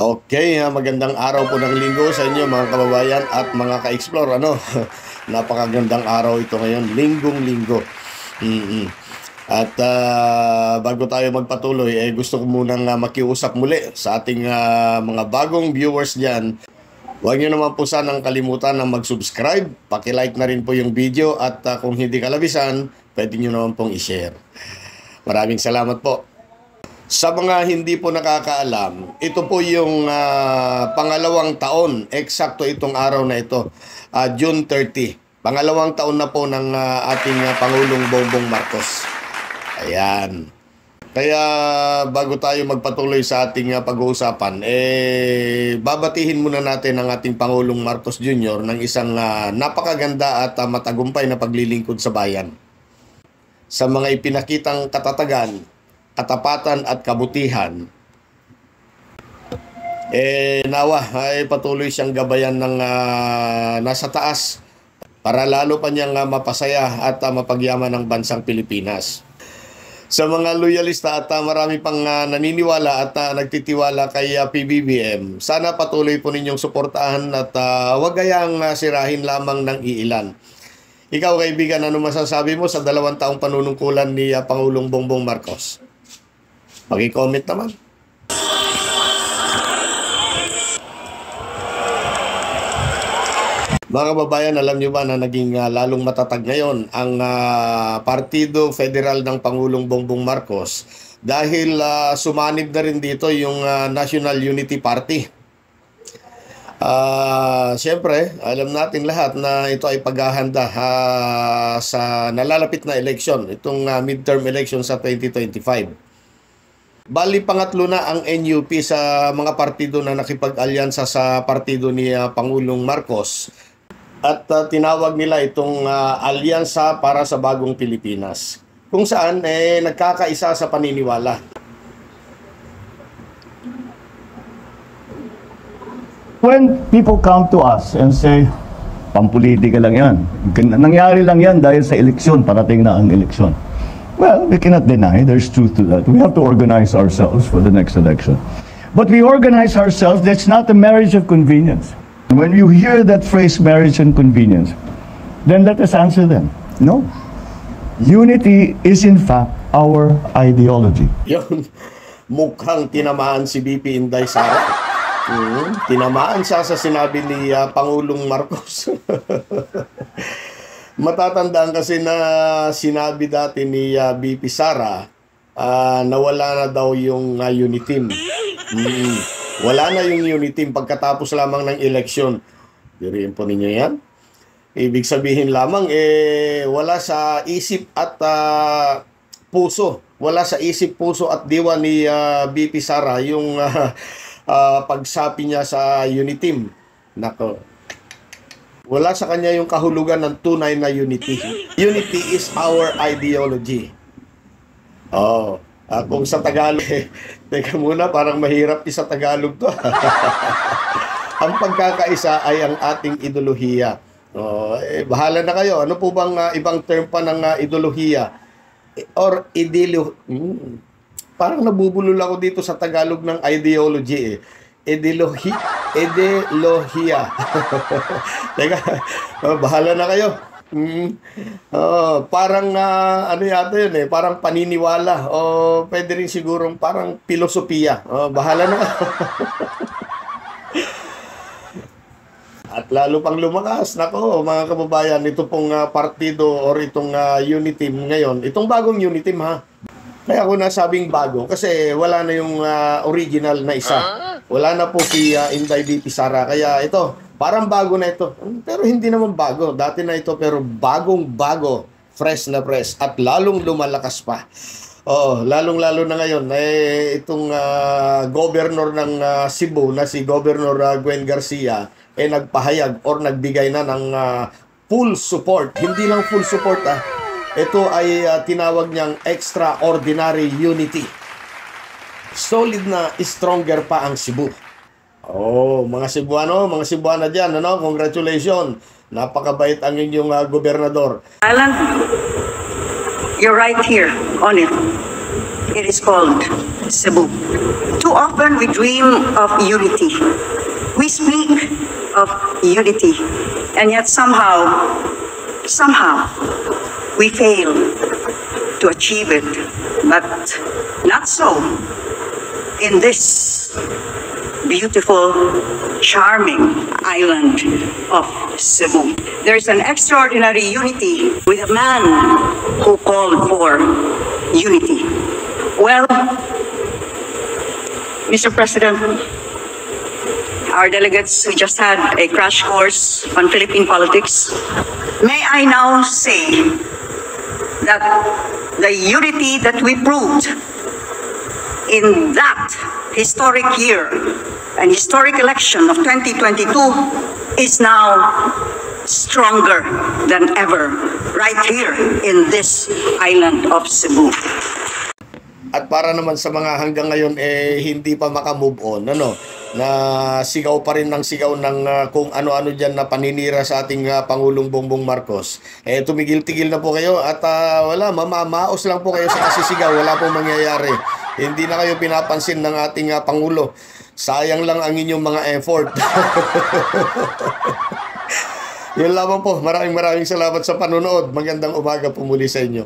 Okay, magandang araw po ng linggo sa inyo mga kababayan at mga ka-explore. Napakagandang araw ito ngayon, linggong-linggo. At bago tayo magpatuloy, gusto ko munang makiusap muli sa ating mga bagong viewers dyan. Huwag nyo naman po sanang kalimutan na mag-subscribe, paki-like na rin po yung video at kung hindi kalabisan, pwede nyo naman pong i-share. Maraming salamat po. Sa mga hindi po nakakaalam, ito po yung pangalawang taon, eksakto itong araw na ito, June 30. Pangalawang taon na po ng ating Pangulong Bongbong Marcos. Ayan. Kaya bago tayo magpatuloy sa ating pag-uusapan, babatihin muna natin ang ating Pangulong Marcos Jr. ng isang napakaganda at matagumpay na paglilingkod sa bayan. Sa mga ipinakitang katatagan, katapatan at kabutihan, nawa ay patuloy siyang gabayan ng nasa taas para lalo pa niyang mapasaya at mapagyaman ng bansang Pilipinas. Sa mga loyalista at marami pang naniniwala at nagtitiwala kay PBBM, sana patuloy po ninyong suportahan at huwag gayang sirahin lamang ng iilan. Ikaw kaibigan, ano masasabi mo sa 2 taong panunungkulan ni Pangulong Bongbong Marcos? Paki-comment naman. Mga kababayan, alam nyo ba na naging lalong matatag ngayon ang Partido Federal ng Pangulong Bongbong Marcos dahil sumanib na rin dito yung National Unity Party. Siyempre, alam natin lahat na ito ay paghahanda sa nalalapit na eleksyon, itong midterm election sa 2025. Bali, pangatlo na ang NUP sa mga partido na nakipag-alyansa sa partido ni Pangulong Marcos. At tinawag nila itong Alyansa para sa Bagong Pilipinas, kung saan nagkakaisa sa paniniwala. When people come to us and say, pampolitika lang yan, nangyari lang yan dahil sa eleksyon, parating na ang eleksyon. Well, we cannot deny there's truth to that. We have to organize ourselves for the next election. But we organize ourselves, that's not a marriage of convenience. When you hear that phrase, marriage and convenience, then let us answer them. No. Unity is in fact our ideology. Yun, mukhang tinamaan si BP Inday Sara. Tinamaan siya sa sinabi ni Pangulong Marcos. Matatandaan kasi na sinabi dati ni BP Sara na wala na daw yung Uniteam. Wala na yung Uniteam pagkatapos lamang ng eleksyon. Diriin po ninyo yan. Ibig sabihin lamang, wala sa isip at puso. Wala sa isip, puso at diwa ni BP Sara yung pagsapi niya sa Uniteam. Nako. Wala sa kanya yung kahulugan ng tunay na unity. Unity is our ideology. Kung sa Tagalog, teka muna, parang mahirap sa Tagalog to. Ang pagkakaisa ay ang ating ideolohiya. Bahala na kayo. Ano po bang ibang term pa ng ideolohiya? Or parang nabubulol ako dito sa Tagalog ng ideology Ideolohiya. Teka, bahala na kayo. Parang ano yata yun parang paniniwala o pwede rin sigurong parang filosofiya. Bahala na. At lalo pang lumakas, nako mga kababayan, ito pong partido or itong Uniteam ngayon, itong bagong Uniteam Kaya ako nasabing bago kasi wala na yung original na isa. Wala na po si Inday BP Sara. Kaya ito, parang bago na ito. Pero hindi naman bago. Dati na ito pero bagong-bago. Fresh na fresh. At lalong lumalakas pa. Lalong-lalo na ngayon. Itong governor ng Cebu na si Governor Gwen Garcia nagpahayag or nagbigay na ng full support. Hindi lang full support Ito ay tinawag niyang extraordinary unity. Solid na stronger pa ang Cebu. Mga Cebuano, mga Cebuana dyan, congratulations. Napakabait ang inyong gobernador. Alan, you're right here on it. It is called Cebu. Too often we dream of unity. We speak of unity, and yet somehow we fail to achieve it. But not so in this beautiful, charming island of Cebu. There's an extraordinary unity with a man who called for unity. Well, Mr. President, our delegates, we just had a crash course on Philippine politics. May I now say that the unity that we proved in that historic year and historic election of 2022 is now stronger than ever right here in this island of Cebu. At para naman sa mga hanggang ngayon hindi pa maka-move on, na sigaw pa rin ng sigaw ng kung ano-ano dyan na paninira sa ating Pangulong Bongbong Marcos, tumigil-tigil na po kayo at wala, mamamaos lang po kayo sa kasisigaw, wala pong mangyayari. Hindi na kayo pinapansin ng ating Pangulo. Sayang lang ang inyong mga effort. Yun lamang po. Maraming salamat sa panonood. Magandang umaga po muli sa inyo.